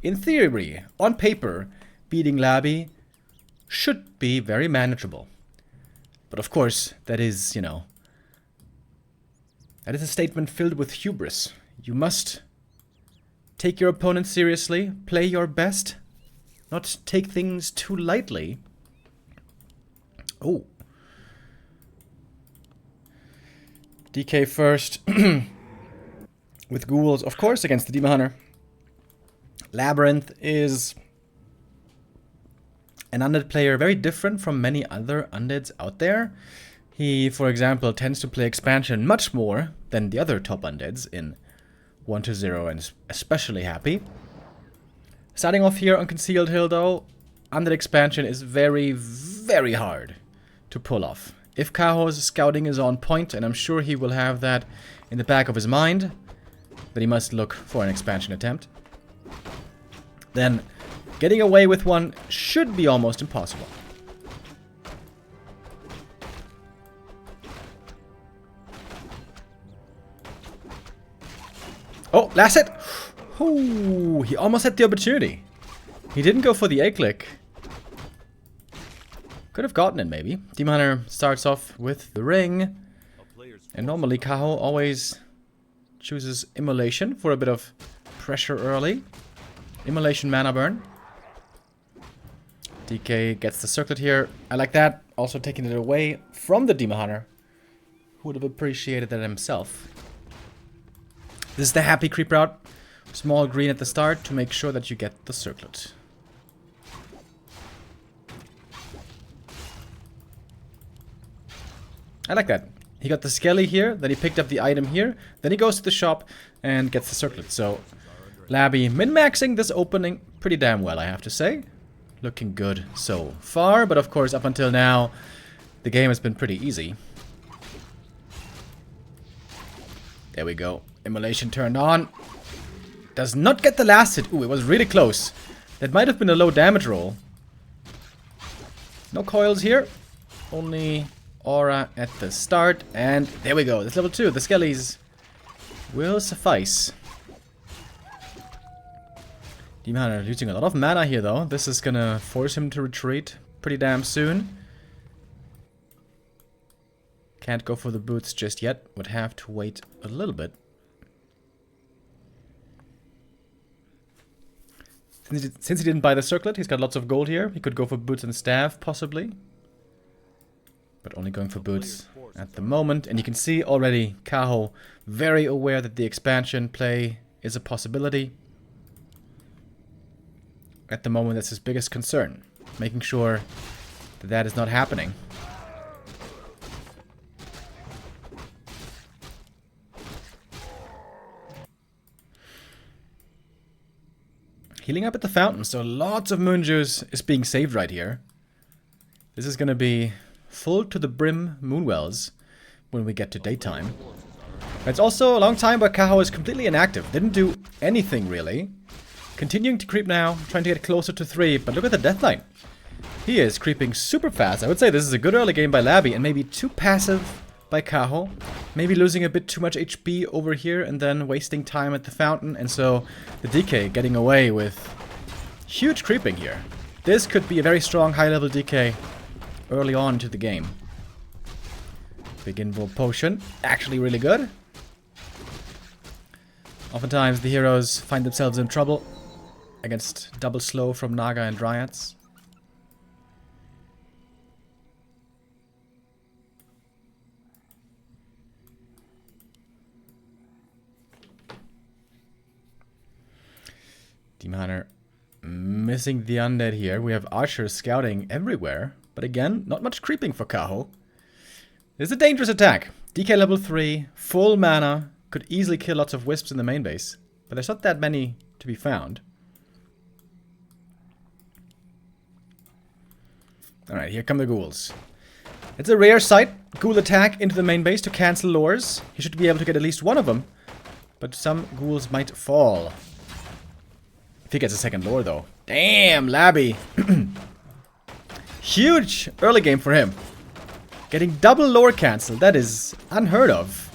in theory, on paper, beating Labby should be very manageable. But of course, that is, you know, that is a statement filled with hubris. You must take your opponent seriously, play your best, not take things too lightly. Oh. DK first. With ghouls, of course, against the Demon Hunter. LabyRinth is an undead player very different from many other undeads out there. He, for example, tends to play expansion much more than the other top undeads in 1-0 and is especially happy. Starting off here on Concealed Hill, though, undead expansion is very, very hard to pull off. If Kaho's scouting is on point, and I'm sure he will have that in the back of his mind, that he must look for an expansion attempt, then getting away with one should be almost impossible. Oh, last hit! Ooh, he almost had the opportunity. He didn't go for the A-click. Could have gotten it, maybe. Demon Hunter starts off with the ring. And normally Kaho always chooses Immolation for a bit of pressure early. Immolation mana burn. DK gets the circlet here. I like that. Also taking it away from the Demon Hunter, who would have appreciated that himself. This is the happy creep route. Small green at the start to make sure that you get the circlet. I like that. He got the skelly here, then he picked up the item here, then he goes to the shop and gets the circlet. So, Labby min-maxing this opening pretty damn well, I have to say. Looking good so far, but of course up until now, the game has been pretty easy. There we go. Immolation turned on. Does not get the last hit. Ooh, it was really close. That might have been a low damage roll. No coils here. Only aura at the start. And there we go. That's level 2. The skellies will suffice. Demon Hunter losing a lot of mana here, though. This is gonna force him to retreat pretty damn soon. Can't go for the boots just yet. Would have to wait a little bit. Since he didn't buy the circlet, he's got lots of gold here. He could go for boots and staff, possibly. But only going for boots at the moment. And you can see already Kaho very aware that the expansion play is a possibility. At the moment, that's his biggest concern. Making sure that that is not happening. Healing up at the fountain, so lots of moon juice is being saved right here. This is going to be full to the brim moonwells when we get to daytime. It's also a long time where Kaho is completely inactive. Didn't do anything really. Continuing to creep now, trying to get closer to 3, but look at the deathline. He is creeping super fast. I would say this is a good early game by Labby and maybe too passive by Kaho. Maybe losing a bit too much HP over here and then wasting time at the fountain. And so the DK getting away with huge creeping here. This could be a very strong high-level DK early on into the game. Big Invo Potion. Actually really good. Oftentimes the heroes find themselves in trouble against double slow from Naga and Dryads. Demon Hunter missing the undead here. We have archers scouting everywhere. But again, not much creeping for Kaho. This is a dangerous attack. DK level 3, full mana. Could easily kill lots of wisps in the main base. But there's not that many to be found. Alright, here come the ghouls. It's a rare sight. Ghoul attack into the main base to cancel lures. He should be able to get at least one of them. But some ghouls might fall. If he gets a second lure, though. Damn, Labby. Huge early game for him. Getting double lure cancel. That is unheard of.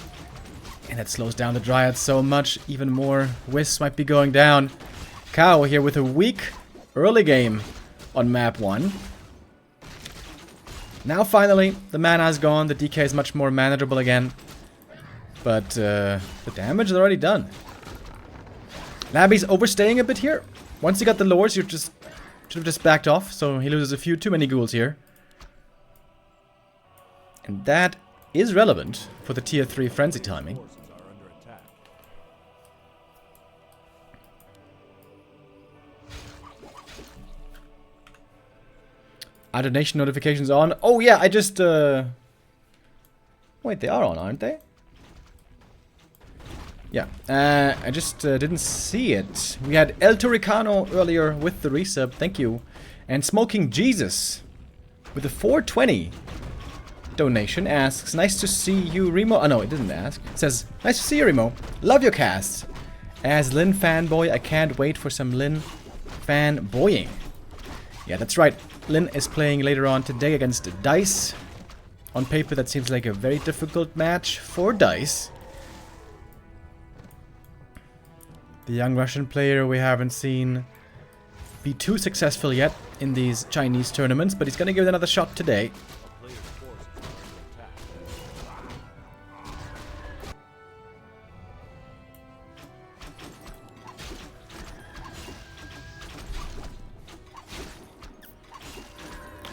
And that slows down the Dryad so much. Even more wisps might be going down. Kaho here with a weak early game on map 1. Now finally, the mana is gone, the DK is much more manageable again. But the damage is already done. Labby's overstaying a bit here. Once you got the lures, you should have just backed off, so he loses a few too many ghouls here. And that is relevant for the tier 3 frenzy timing. Are donation notifications on? Oh yeah, I just wait, they are on, aren't they? Yeah, I just didn't see it. We had El Turicano earlier with the resub, thank you. And Smoking Jesus with a 420 donation asks, nice to see you, Remo. Oh no, it didn't ask. It says, nice to see you, Remo. Love your cast. As Lin fanboy, I can't wait for some Lin fanboying. Yeah, that's right. Lin is playing later on today against Dice. On paper, that seems like a very difficult match for Dice. The young Russian player we haven't seen be too successful yet in these Chinese tournaments, but he's going to give it another shot today.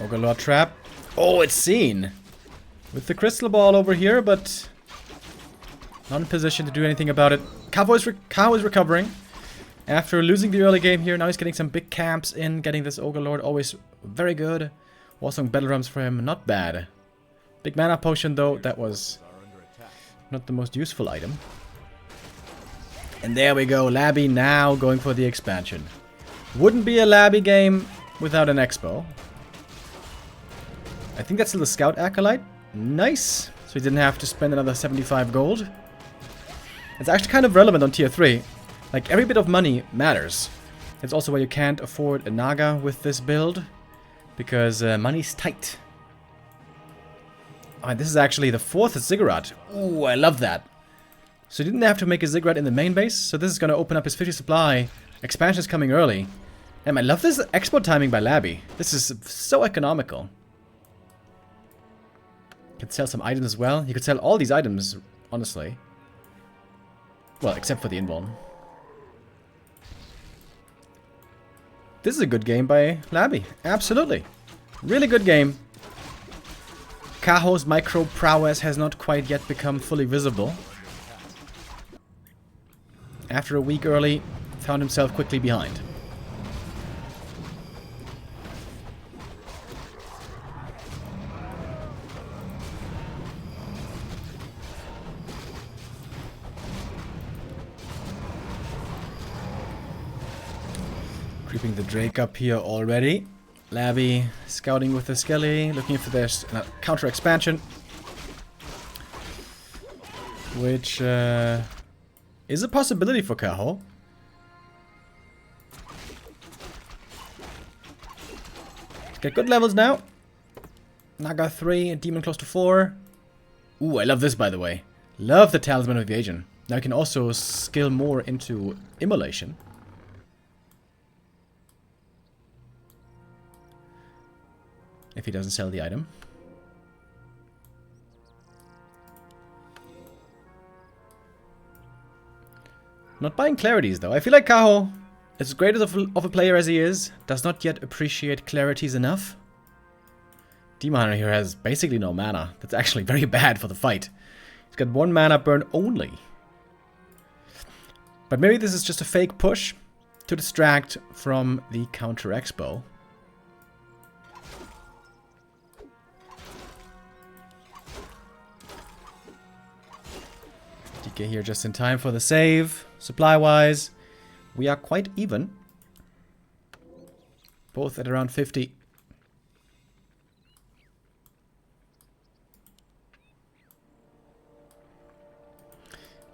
Ogre trap. Oh, it's seen. With the crystal ball over here, but not in position to do anything about it. Kaho is recovering. After losing the early game here, now he's getting some big camps in. Getting this Ogre Lord, always very good. Warsong Battle Drums for him, not bad. Big mana potion though, that was not the most useful item. And there we go, Labby now going for the expansion. Wouldn't be a Labby game without an Expo. I think that's still the Scout Acolyte. Nice. So he didn't have to spend another 75 gold. It's actually kind of relevant on tier 3. Like, every bit of money matters. It's also why you can't afford a Naga with this build. Because money's tight. Alright, this is actually the 4th Ziggurat. Ooh, I love that. So he didn't have to make a Ziggurat in the main base. So this is going to open up his 50 supply. Expansion's coming early. And I love this expo timing by Labby. This is so economical. Could sell some items as well. You could sell all these items, honestly. Well, except for the Invuln. This is a good game by Labby. Absolutely. Really good game. Kaho's micro prowess has not quite yet become fully visible. After a week early, found himself quickly behind. Creeping the Drake up here already. Labby scouting with the Skelly, looking for this counter expansion. Which is a possibility for Kaho. Get good levels now. Naga 3, Demon close to 4. Ooh, I love this by the way. Love the Talisman of Evasion. Now I can also skill more into Immolation. If he doesn't sell the item. Not buying clarities though. I feel like Kaho, as great of a player as he is, does not yet appreciate clarities enough. Demon Hunter here has basically no mana. That's actually very bad for the fight. He's got 1 mana burn only. But maybe this is just a fake push to distract from the counter expo. DK here just in time for the save. Supply-wise, we are quite even. Both at around 50.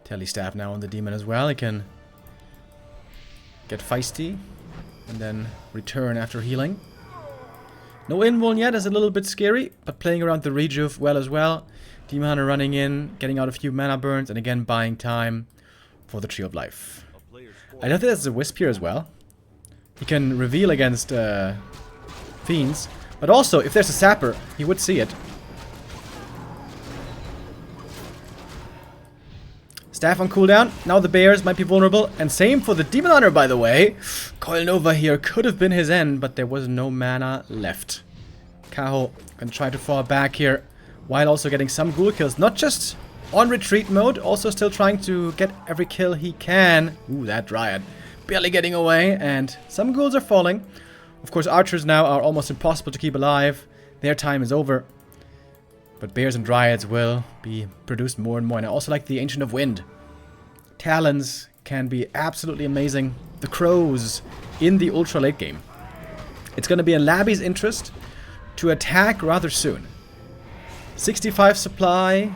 Telly staff now on the demon as well. He can get feisty and then return after healing. No invuln yet is a little bit scary, but playing around the rejuve well as well. Demon Hunter running in, getting out a few mana burns, and again buying time for the Tree of Life. I love that there's a Wisp here as well. he can reveal against fiends. But also, if there's a sapper, he would see it. Staff on cooldown. Now the bears might be vulnerable. And same for the Demon Hunter, by the way. Coil Nova here could have been his end, but there was no mana left. Kaho gonna try to fall back here, while also getting some ghoul kills. Not just on retreat mode, also still trying to get every kill he can. Ooh, that Dryad. Barely getting away, and some ghouls are falling. Of course, archers now are almost impossible to keep alive. Their time is over. But bears and dryads will be produced more and more. And I also like the Ancient of Wind. Talons can be absolutely amazing. The crows in the ultra late game. It's going to be in Labby's interest to attack rather soon. 65 supply,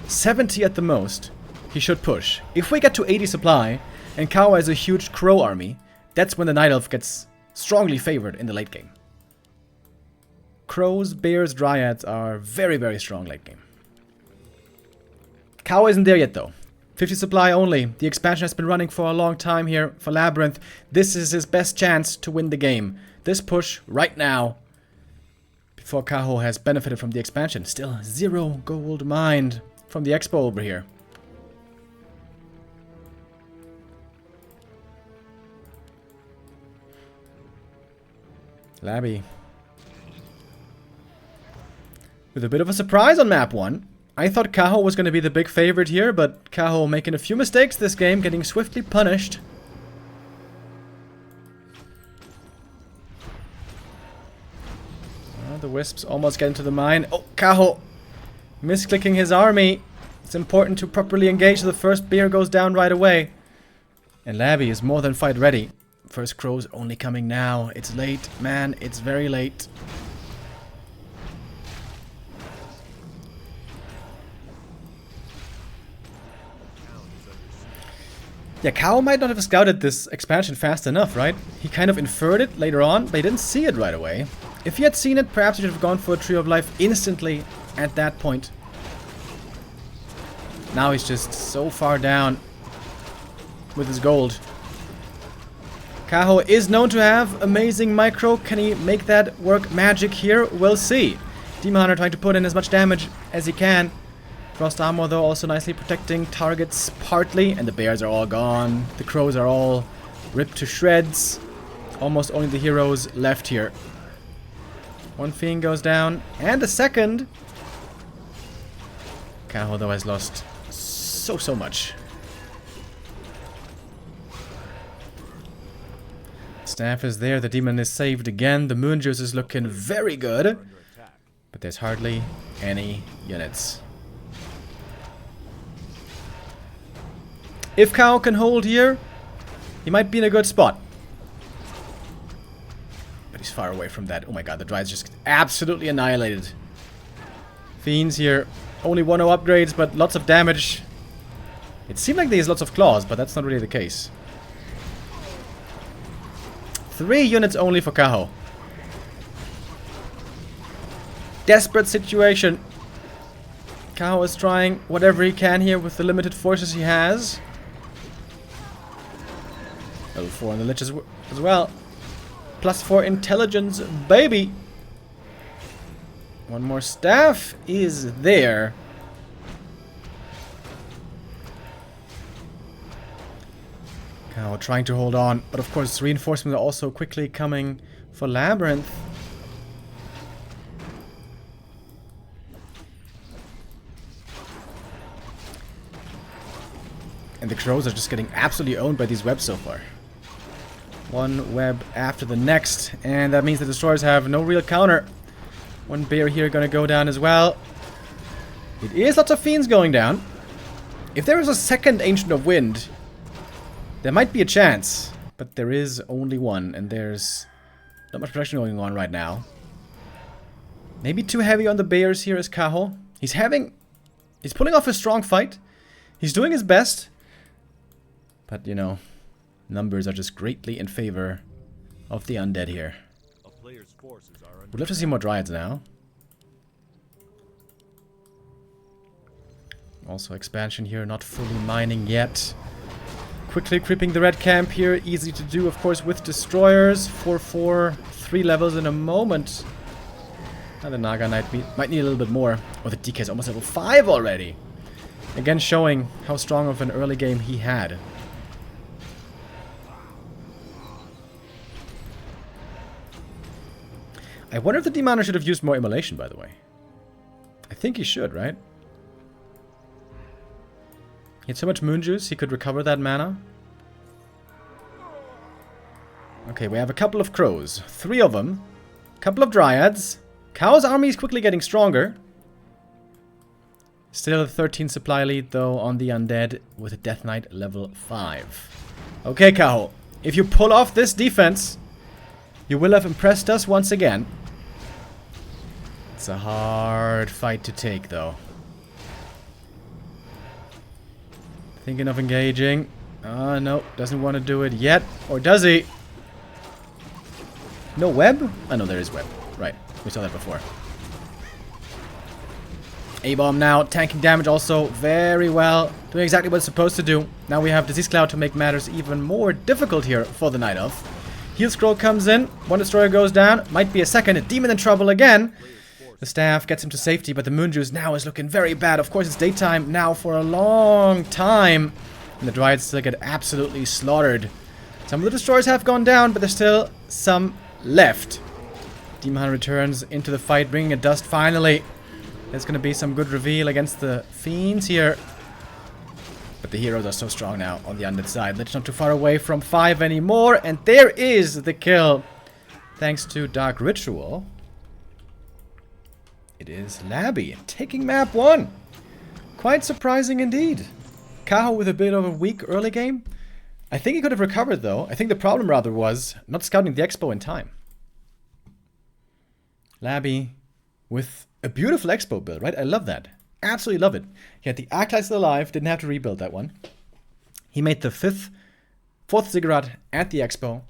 70 at the most. He should push. If we get to 80 supply and Kaho has a huge crow army, that's when the Night Elf gets strongly favored in the late game. Crows, bears, dryads are very, very strong late game. Kaho isn't there yet though. 50 supply only. The expansion has been running for a long time here for LabyRinth. This is his best chance to win the game. This push right now, before Kaho has benefited from the expansion. Still 0 gold mined from the expo over here. Labby. With a bit of a surprise on map 1. I thought Kaho was going to be the big favorite here, but Kaho making a few mistakes this game, getting swiftly punished. The wisps almost get into the mine. Oh, Kaho misclicking his army. It's important to properly engage. The first bear goes down right away. And Labby is more than fight ready. First crow's only coming now. It's late, man. It's very late. Yeah, Kaho might not have scouted this expansion fast enough, right? He kind of inferred it later on, but he didn't see it right away. If he had seen it, perhaps he should have gone for a Tree of Life instantly at that point. Now he's just so far down with his gold. Kaho is known to have amazing micro. Can he make that work magic here? We'll see. Demon Hunter trying to put in as much damage as he can. Frost Armor though also nicely protecting targets partly. And the bears are all gone. The crows are all ripped to shreds. Almost only the heroes left here. One fiend goes down. And a second. Kaho though has lost so much. Staff is there. The demon is saved again. The moon juice is looking very good. But there's hardly any units. If Kaho can hold here, he might be in a good spot. But he's far away from that. Oh my god, the Dryad's just absolutely annihilated. Fiends here. Only 1-0 upgrades, but lots of damage. It seemed like there's lots of claws, but that's not really the case. 3 units only for Kaho. Desperate situation. Kaho is trying whatever he can here with the limited forces he has. Level 4 on the Lich as well. +4 intelligence, baby. One more staff is there. Kaho trying to hold on, but of course reinforcements are also quickly coming for LabyRinth. And the crows are just getting absolutely owned by these webs so far. One web after the next, and that means the destroyers have no real counter. One bear here gonna go down as well. It is lots of fiends going down. If there is a second Ancient of Wind, there might be a chance, but there is only one, and there's not much protection going on right now. Maybe too heavy on the bears here is Kaho. He's pulling off a strong fight. He's doing his best. But, you know, numbers are just greatly in favor of the undead here. Would love to see more Dryads now. Also expansion here, not fully mining yet. Quickly creeping the red camp here. Easy to do, of course, with destroyers. 4-4, 3 levels in a moment. And the Naga Knight might need a little bit more. Oh, the DK is almost level 5 already. Again, showing how strong of an early game he had. I wonder if the Demoner should have used more immolation, by the way. I think he should, right? He had so much moon juice, he could recover that mana. Okay, we have a couple of crows. 3 of them. A couple of dryads. Kaho's army is quickly getting stronger. Still a 13 supply lead, though, on the undead with a Death Knight level 5. Okay, Kaho. If you pull off this defense, you will have impressed us once again. It's a hard fight to take, though. Thinking of engaging. No, doesn't want to do it yet. Or does he? No web? Oh, no, there is web. Right, we saw that before. A-bomb now, tanking damage also very well. Doing exactly what it's supposed to do. Now we have Disease Cloud to make matters even more difficult here for the Night Elf. Heal Scroll comes in. One Destroyer goes down. Might be a second. A Demon in trouble again. The staff gets him to safety, but the Moon Juice now is looking very bad. Of course, it's daytime now for a long time. And the Dryads still get absolutely slaughtered. Some of the Destroyers have gone down, but there's still some left. Demon Hunter returns into the fight, bringing a dust finally. There's going to be some good reveal against the Fiends here. But the heroes are so strong now on the undead side. That's not too far away from 5 anymore. And there is the kill. Thanks to Dark Ritual. It is Labby taking map 1. Quite surprising indeed. Kaho with a bit of a weak early game. I think he could have recovered though. I think the problem rather was not scouting the expo in time. Labby with a beautiful expo build, right? I love that. Absolutely love it. He had the Arclights still alive, didn't have to rebuild that one. He made the 4th Ziggurat at the expo.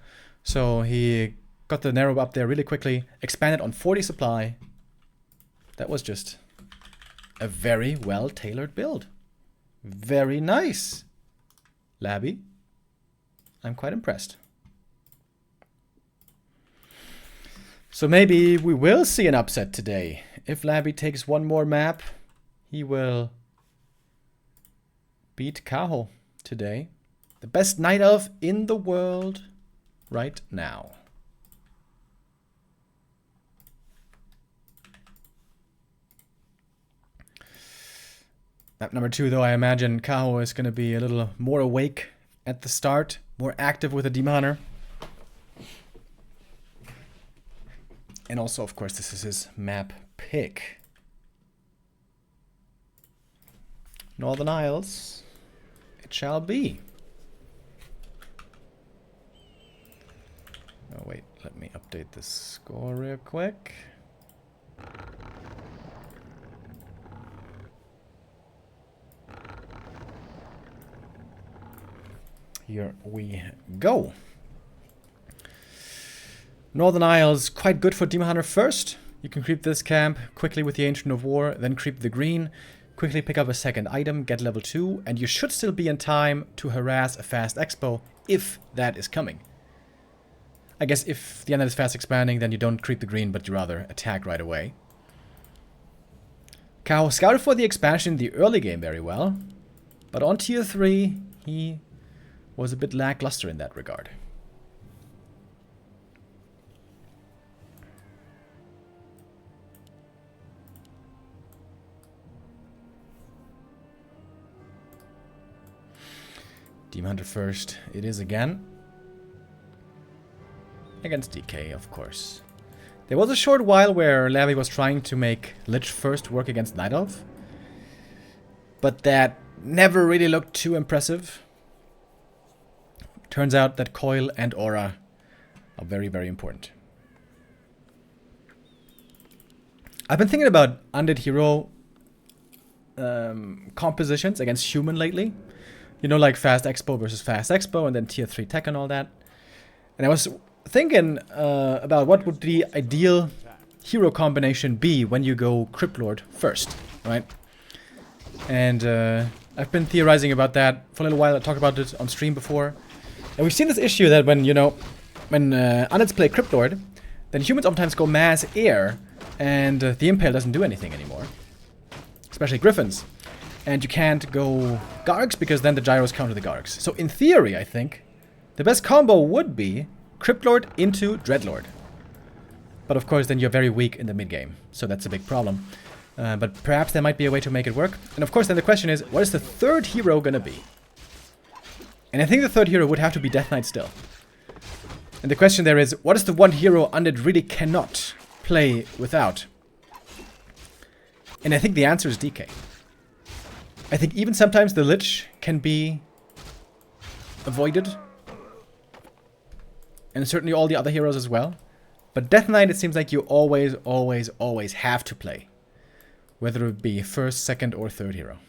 So he got the narrow up there really quickly, expanded on 40 supply. That was just a very well-tailored build. Very nice. Labby, I'm quite impressed. So maybe we will see an upset today. If Labby takes one more map, he will beat Kaho today. The best Night Elf in the world right now. Map number 2, though, I imagine Kaho is going to be a little more awake at the start, more active with a Demon Hunter. And also, of course, this is his map pick. Northern Isles, it shall be. Oh, wait, let me update the score real quick. Here we go. Northern Isles, quite good for Demon Hunter first. You can creep this camp quickly with the Ancient of War, then creep the green, quickly pick up a second item, get level 2, and you should still be in time to harass a fast expo, if that is coming. I guess if the undead is fast expanding, then you don't creep the green, but you rather attack right away. Kaho scouted for the expansion in the early game very well, but on tier 3, he was a bit lackluster in that regard. Demon Hunter first, it is again. Against DK, of course. There was a short while where Labby was trying to make Lich first work against Night Elf. But that never really looked too impressive. Turns out that Coil and Aura are very, very important. I've been thinking about undead hero compositions against human lately. You know, like Fast Expo versus Fast Expo, and then Tier 3 Tech and all that. And I was thinking about what would the ideal hero combination be when you go Crypt Lord first, right? And I've been theorizing about that for a little while. I talked about it on stream before. And we've seen this issue that when, you know, when Units play Crypt Lord, then humans oftentimes go mass air, and the Impale doesn't do anything anymore. Especially Griffins. And you can't go Gargs because then the gyros counter the Gargs. So in theory, I think, the best combo would be Crypt Lord into Dreadlord. But of course, then you're very weak in the mid-game. So that's a big problem. But perhaps there might be a way to make it work. And of course, then the question is, what is the third hero gonna be? And I think the third hero would have to be Death Knight still. And the question there is, what is the one hero Undead really cannot play without? And I think the answer is DK. I think even sometimes the Lich can be avoided. And certainly all the other heroes as well. But Death Knight, it seems like you always, always, always have to play. Whether it be first, second, or third hero.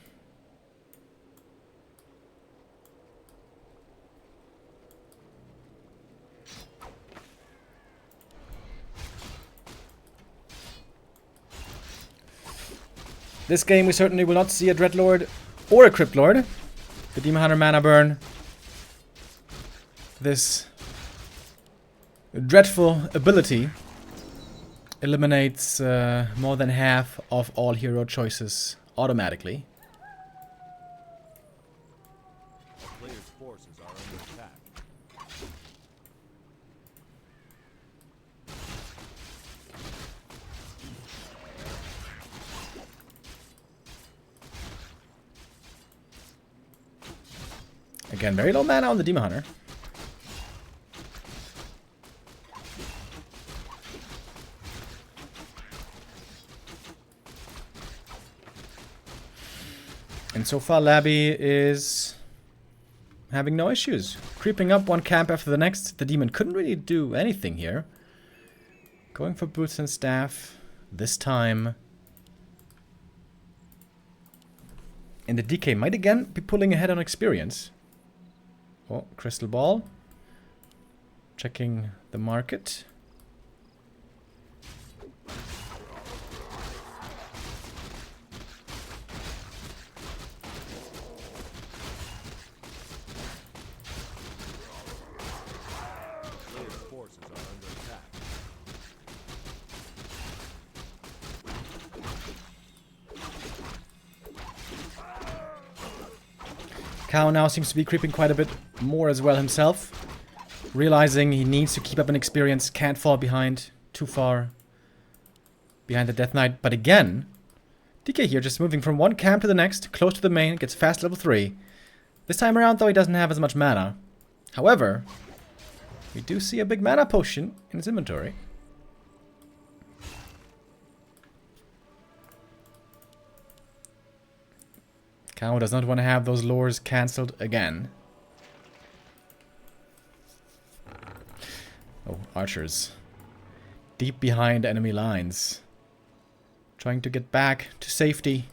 This game we certainly will not see a Dreadlord or a Crypt Lord. The Demon Hunter mana burn. This dreadful ability eliminates more than half of all hero choices automatically. Player's forces are under attack. Again, very low mana on the Demon Hunter. And so far, Labby is having no issues. Creeping up one camp after the next. The demon couldn't really do anything here. Going for boots and staff this time. And the DK might again be pulling ahead on experience. Oh, crystal ball. Checking the market. Kaho now seems to be creeping quite a bit more as well himself. Realizing he needs to keep up an experience, can't fall behind too far behind the Death Knight. But again, DK here just moving from one camp to the next, close to the main, gets fast level 3. This time around though he doesn't have as much mana. However, we do see a big mana potion in his inventory. Kaho does not want to have those lures cancelled again. Oh, archers. Deep behind enemy lines. Trying to get back to safety.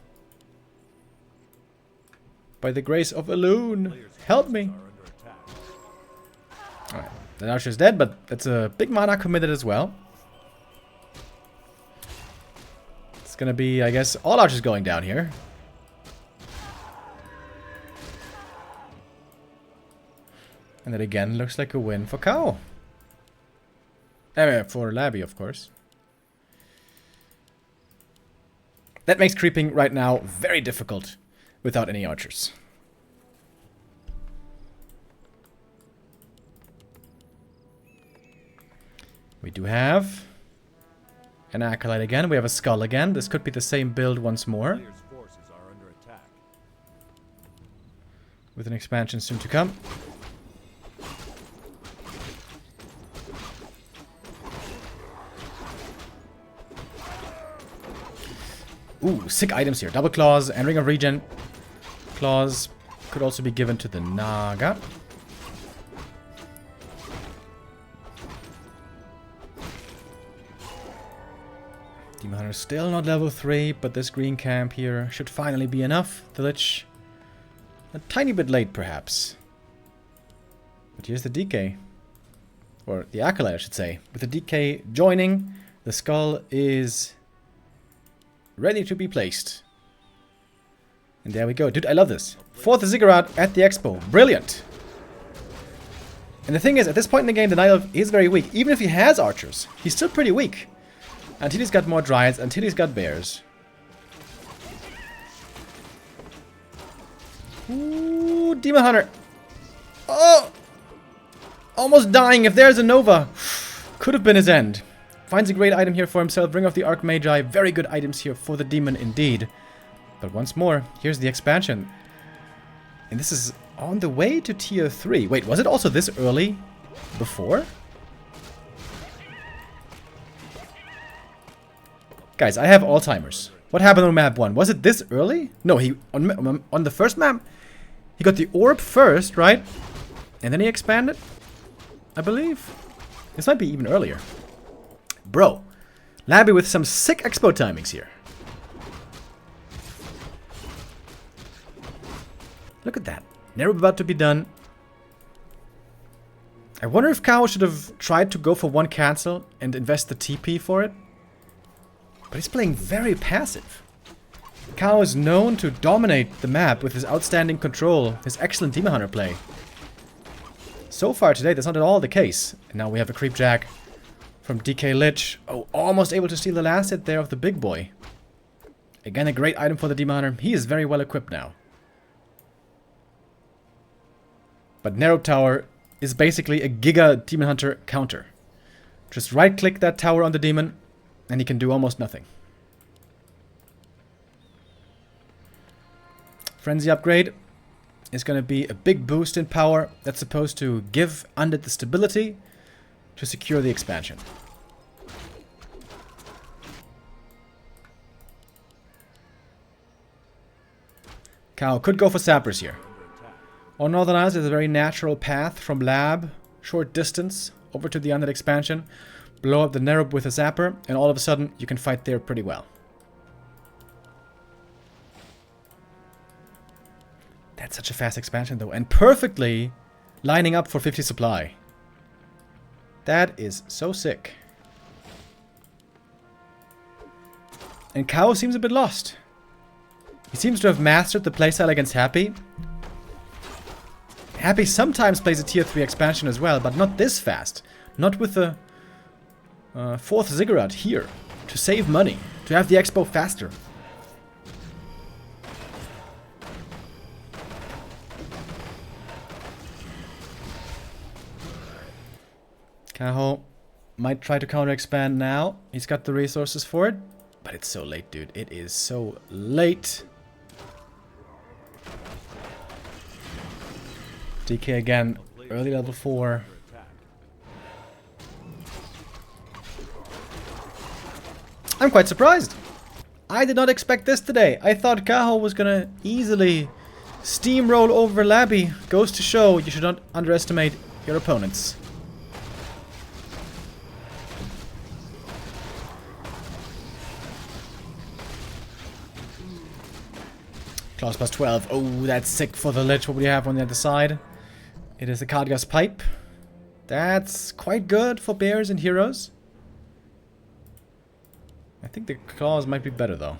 By the grace of Elune, help me! Alright, that archer is dead, but that's a big mana committed as well. It's gonna be, I guess, all archers going down here. And that again looks like a win for Kaho. For Labby, of course. That makes creeping right now very difficult without any archers. We do have an Acolyte again. We have a Skull again. This could be the same build once more. With an expansion soon to come. Ooh, sick items here. Double Claws and Ring of Regen. Claws could also be given to the Naga. Demon Hunter still not level 3, but this green camp here should finally be enough. The Lich a tiny bit late, perhaps. But here's the DK. Or the Acolyte, I should say. With the DK joining, the Skull is ready to be placed. And there we go. Dude, I love this. 4th Ziggurat at the Expo. Brilliant. And the thing is, at this point in the game, the Night Elf is very weak. Even if he has archers, he's still pretty weak. Until he's got more dryads, until he's got bears. Ooh, Demon Hunter. Oh! Almost dying. If there's a Nova, could have been his end. Finds a great item here for himself. Ring of the Archmagi. Very good items here for the demon indeed. But once more, here's the expansion. And this is on the way to tier 3. Wait, was it also this early before? Guys, I have Alzheimer's. What happened on map 1? Was it this early? No, he on the first map, he got the orb first, right? And then he expanded, I believe. This might be even earlier. Bro, Labby with some sick expo timings here. Look at that. Never about to be done. I wonder if Kaho should have tried to go for one cancel and invest the TP for it. But he's playing very passive. Kaho is known to dominate the map with his outstanding control, his excellent Demon Hunter play. So far today, that's not at all the case. And now we have a Creepjack from DK Lich. Oh, almost able to steal the last hit there of the big boy. Again, a great item for the Demon Hunter. He is very well equipped now. But Narrow Tower is basically a Giga Demon Hunter counter. Just right-click that tower on the demon, and he can do almost nothing. Frenzy upgrade is going to be a big boost in power that's supposed to give Undead the stability to secure the expansion. Kaho could go for Sappers here. On Northern Isles, there's a very natural path from Lab, short distance, over to the Undead expansion. Blow up the Nerub with a Zapper, and all of a sudden, you can fight there pretty well. That's such a fast expansion, though, and perfectly lining up for 50 supply. That is so sick. And Kaho seems a bit lost. He seems to have mastered the playstyle against Happy. Happy sometimes plays a tier 3 expansion as well, but not this fast. Not with the 4th Ziggurat here. To save money. To have the expo faster. Kaho might try to counter expand now. He's got the resources for it. But it's so late, dude. It is so late. DK again, early level 4. I'm quite surprised. I did not expect this today. I thought Kaho was gonna easily steamroll over Labby. Goes to show you should not underestimate your opponents. Claws plus 12. Oh, that's sick for the Lich. What would you have on the other side? It is the Khadgar's Pipe. That's quite good for bears and heroes. I think the claws might be better though.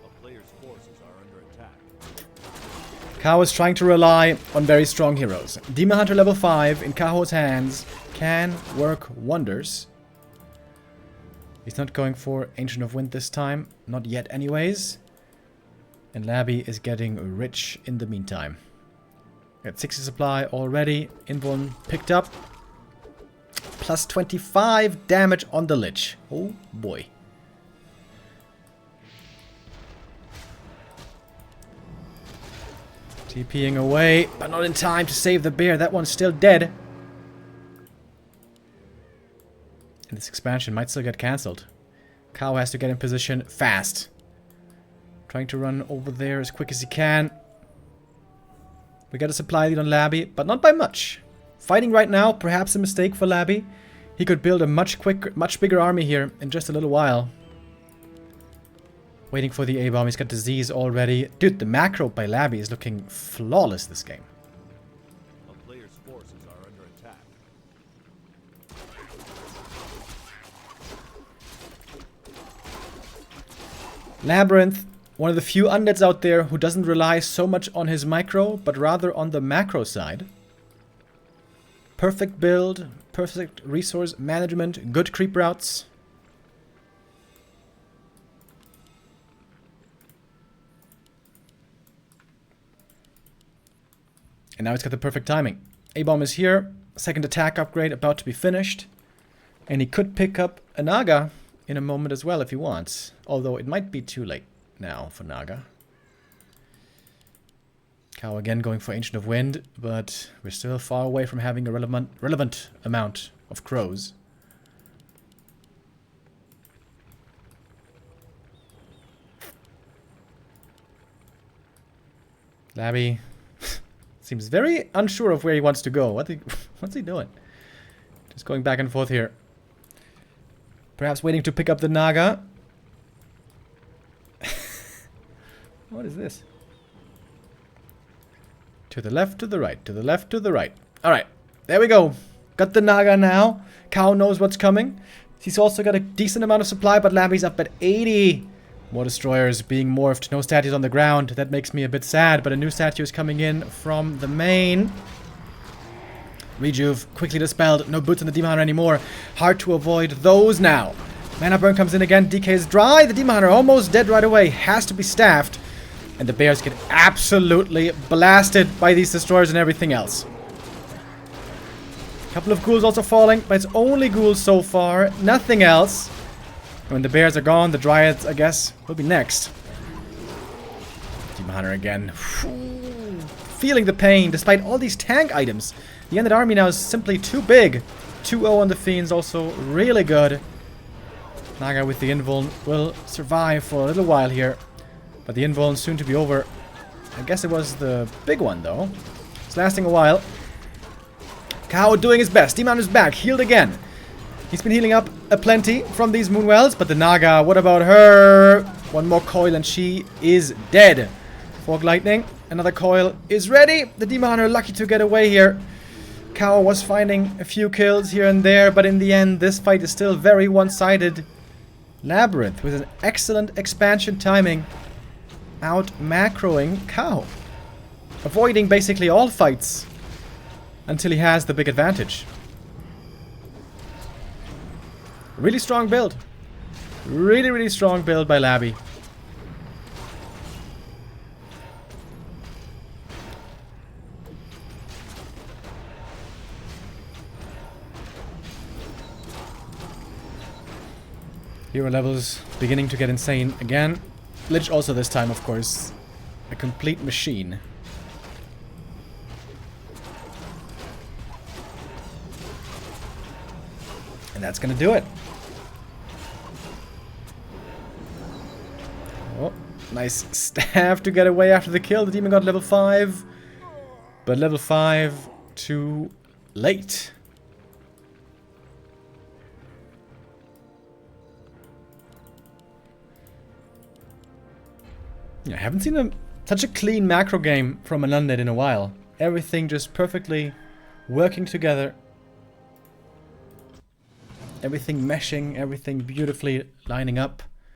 A player's forces are under attack. Kaho is trying to rely on very strong heroes. Demon Hunter level 5 in Kaho's hands can work wonders. He's not going for Ancient of Wind this time. Not yet anyways. And Labby is getting rich in the meantime. Got 60 supply already. Invuln picked up. Plus 25 damage on the Lich. Oh boy. TPing away, but not in time to save the bear. That one's still dead. And this expansion might still get cancelled. Kaho has to get in position fast. Trying to run over there as quick as he can. We got a supply lead on Labby, but not by much. Fighting right now, perhaps a mistake for Labby. He could build a much bigger army here in just a little while. Waiting for the A-bomb. He's got disease already. Dude, the macro by Labby is looking flawless this game. A player's forces are under attack. LabyRinth One of the few undeads out there who doesn't rely so much on his micro, but rather on the macro side. Perfect build, perfect resource management, good creep routes. And now it's got the perfect timing. A-bomb is here, second attack upgrade about to be finished. And he could pick up a Naga in a moment as well if he wants. Although it might be too late now for Naga. Kaho again going for Ancient of Wind, but we're still far away from having a relevant amount of crows. Labby seems very unsure of where he wants to go. What's he doing? Just going back and forth here. Perhaps waiting to pick up the Naga. What is this? To the left, to the right, to the left, to the right. Alright, there we go. Got the Naga now. Kaho knows what's coming. He's also got a decent amount of supply, but Labby's up at 80. More destroyers being morphed. No statues on the ground. That makes me a bit sad, but a new statue is coming in from the main. Rejuve quickly dispelled. No boots on the Demon Hunter anymore. Hard to avoid those now. Mana burn comes in again. DK is dry. The Demon Hunter almost dead right away. Has to be staffed. And the bears get absolutely blasted by these destroyers and everything else. A couple of ghouls also falling, but it's only ghouls so far. Nothing else. And when the bears are gone, the dryads, I guess, will be next. Demon Hunter again. Feeling the pain despite all these tank items. The Undead army now is simply too big. 2-0 on the Fiends, also really good. Naga with the Invuln will survive for a little while here. But the Invuln soon to be over. I guess it was the big one, though. It's lasting a while. Kaho doing his best. Demon is back. Healed again. He's been healing up aplenty from these Moonwells. But the Naga, what about her? One more coil and she is dead. Fog Lightning. Another coil is ready. The Demon Hunter lucky to get away here. Kaho was finding a few kills here and there. But in the end, this fight is still very one-sided. LabyRinth with an excellent expansion timing. Out macroing Kaho. Avoiding basically all fights until he has the big advantage. Really strong build. Really, really strong build by Labby. Hero levels beginning to get insane again. Lich also this time, of course. A complete machine. And that's gonna do it. Oh, nice staff to get away after the kill. The demon got level 5. But level 5 too late. Yeah, I haven't seen such a clean macro game from an Undead in a while. Everything just perfectly working together. Everything meshing, everything beautifully lining up.